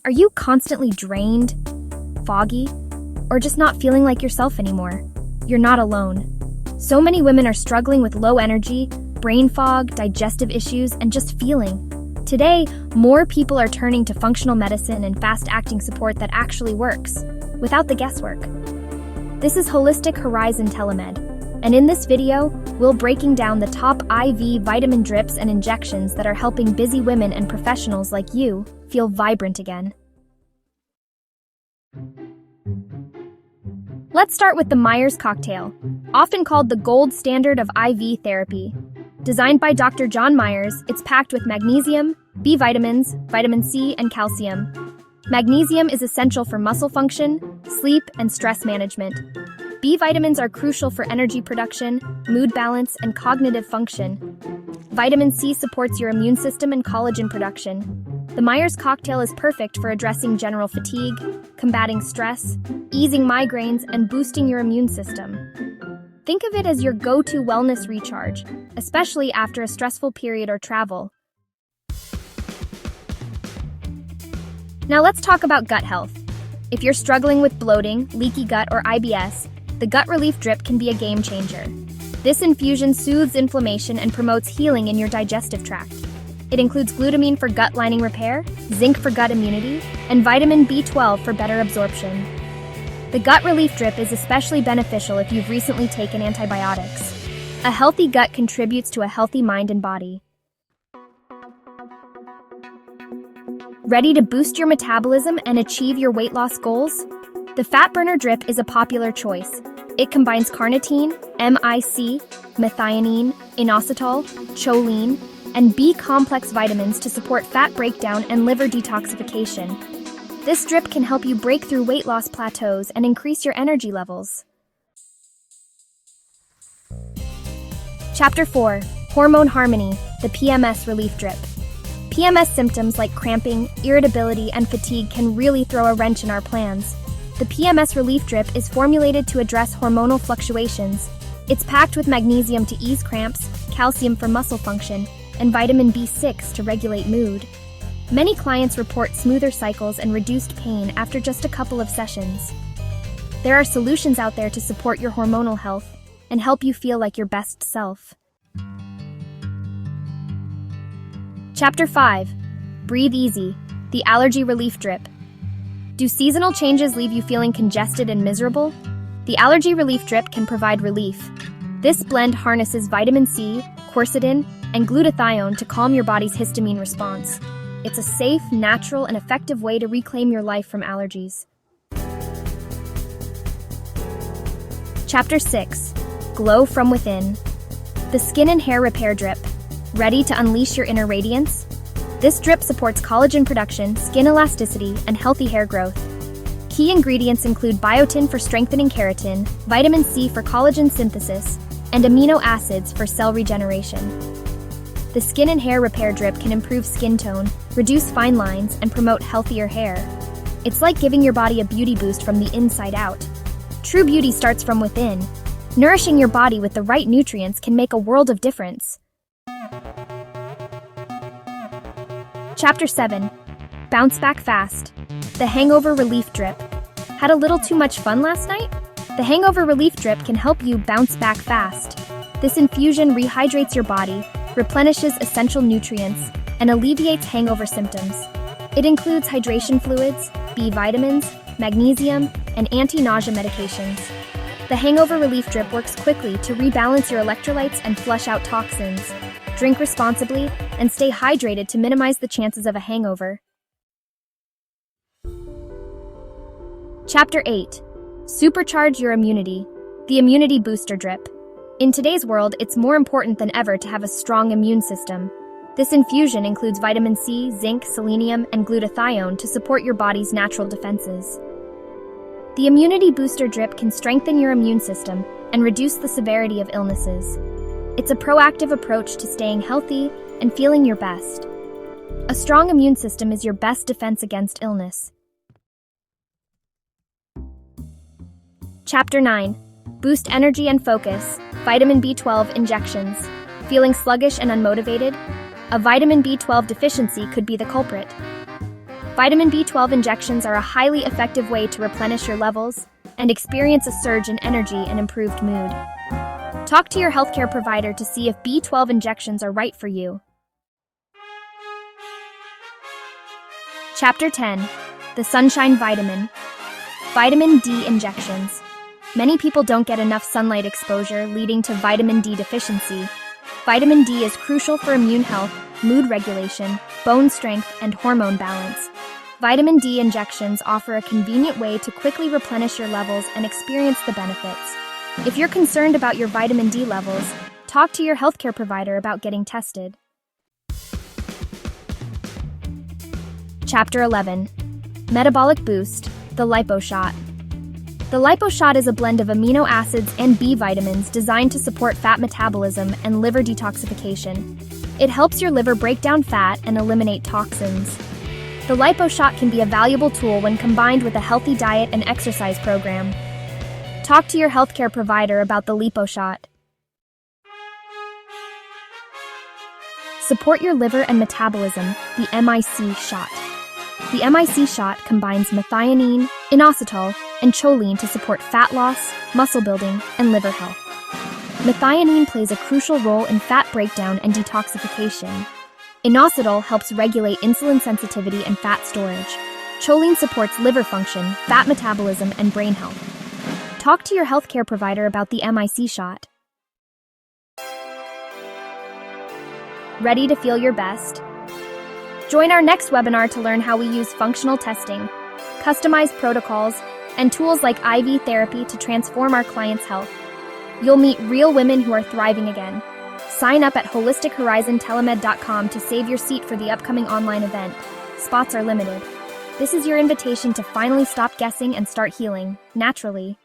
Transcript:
Are you constantly drained, foggy, or just not feeling like yourself anymore? You're not alone. So many women are struggling with low energy, brain fog, digestive issues, and just feeling. Today, more people are turning to functional medicine and fast-acting support that actually works, without the guesswork. This is Holistic Horizon Telemed, and in this video, we'll breaking down the top IV vitamin drips and injections that are helping busy women and professionals like you feel vibrant again. Let's start with the Myers cocktail, often called the gold standard of IV therapy. Designed by Dr. John Myers, it's packed with magnesium, B vitamins, vitamin C, and calcium. Magnesium is essential for muscle function, sleep, and stress management. B vitamins are crucial for energy production, mood balance, and cognitive function. Vitamin C supports your immune system and collagen production. The Myers cocktail is perfect for addressing general fatigue, combating stress, easing migraines, and boosting your immune system. Think of it as your go-to wellness recharge, especially after a stressful period or travel. Now let's talk about gut health. If you're struggling with bloating, leaky gut, or IBS, the Gut Relief Drip can be a game changer. This infusion soothes inflammation and promotes healing in your digestive tract. It includes glutamine for gut lining repair, zinc for gut immunity, and vitamin B12 for better absorption. The Gut Relief Drip is especially beneficial if you've recently taken antibiotics. A healthy gut contributes to a healthy mind and body. Ready to boost your metabolism and achieve your weight loss goals? The Fat Burner Drip is a popular choice. It combines carnitine, MIC, methionine, inositol, choline, and B-complex vitamins to support fat breakdown and liver detoxification. This drip can help you break through weight loss plateaus and increase your energy levels. Chapter 4. Hormone Harmony, the PMS Relief Drip. PMS symptoms like cramping, irritability, and fatigue can really throw a wrench in our plans. The PMS Relief Drip is formulated to address hormonal fluctuations. It's packed with magnesium to ease cramps, calcium for muscle function, and vitamin B6 to regulate mood. Many clients report smoother cycles and reduced pain after just a couple of sessions. There are solutions out there to support your hormonal health and help you feel like your best self. Chapter 5. Breathe Easy, the Allergy Relief Drip. Do seasonal changes leave you feeling congested and miserable? The Allergy Relief Drip can provide relief. This blend harnesses vitamin C, quercetin, and glutathione to calm your body's histamine response. It's a safe, natural, and effective way to reclaim your life from allergies. Chapter 6. Glow from Within. The Skin and Hair Repair Drip. Ready to unleash your inner radiance? This drip supports collagen production, skin elasticity, and healthy hair growth. Key ingredients include biotin for strengthening keratin, vitamin C for collagen synthesis, and amino acids for cell regeneration. The Skin and Hair Repair Drip can improve skin tone, reduce fine lines, and promote healthier hair. It's like giving your body a beauty boost from the inside out. True beauty starts from within. Nourishing your body with the right nutrients can make a world of difference. Chapter 7. Bounce Back Fast. The Hangover Relief Drip. Had a little too much fun last night? The Hangover Relief Drip can help you bounce back fast. This infusion rehydrates your body, replenishes essential nutrients, and alleviates hangover symptoms. It includes hydration fluids, B vitamins, magnesium, and anti-nausea medications. The Hangover Relief Drip works quickly to rebalance your electrolytes and flush out toxins. Drink responsibly and stay hydrated to minimize the chances of a hangover. Chapter 8. Supercharge your immunity, the Immunity Booster Drip. In today's world, it's more important than ever to have a strong immune system. This infusion includes vitamin C, zinc, selenium, and glutathione to support your body's natural defenses. The Immunity Booster Drip can strengthen your immune system and reduce the severity of illnesses. It's a proactive approach to staying healthy and feeling your best. A strong immune system is your best defense against illness. Chapter 9. Boost energy and focus, vitamin B12 injections. Feeling sluggish and unmotivated? A vitamin B12 deficiency could be the culprit. Vitamin B12 injections are a highly effective way to replenish your levels and experience a surge in energy and improved mood. Talk to your healthcare provider to see if B12 injections are right for you. Chapter 10. The Sunshine Vitamin. Vitamin D Injections. Many people don't get enough sunlight exposure, leading to vitamin D deficiency. Vitamin D is crucial for immune health, mood regulation, bone strength, and hormone balance. Vitamin D injections offer a convenient way to quickly replenish your levels and experience the benefits. If you're concerned about your vitamin D levels, talk to your healthcare provider about getting tested. Chapter 11. Metabolic Boost, the Lipo Shot. The Lipo Shot is a blend of amino acids and B vitamins designed to support fat metabolism and liver detoxification. It helps your liver break down fat and eliminate toxins. The Lipo Shot can be a valuable tool when combined with a healthy diet and exercise program. Talk to your healthcare provider about the Lipo Shot. Support your liver and metabolism, the MIC shot. The MIC shot combines methionine, inositol, and choline to support fat loss, muscle building, and liver health. Methionine plays a crucial role in fat breakdown and detoxification. Inositol helps regulate insulin sensitivity and fat storage. Choline supports liver function, fat metabolism, and brain health. Talk to your healthcare provider about the MIC shot. Ready to feel your best? Join our next webinar to learn how we use functional testing, customized protocols, and tools like IV therapy to transform our clients' health. You'll meet real women who are thriving again. Sign up at holistichorizontelemed.com to save your seat for the upcoming online event. Spots are limited. This is your invitation to finally stop guessing and start healing, naturally.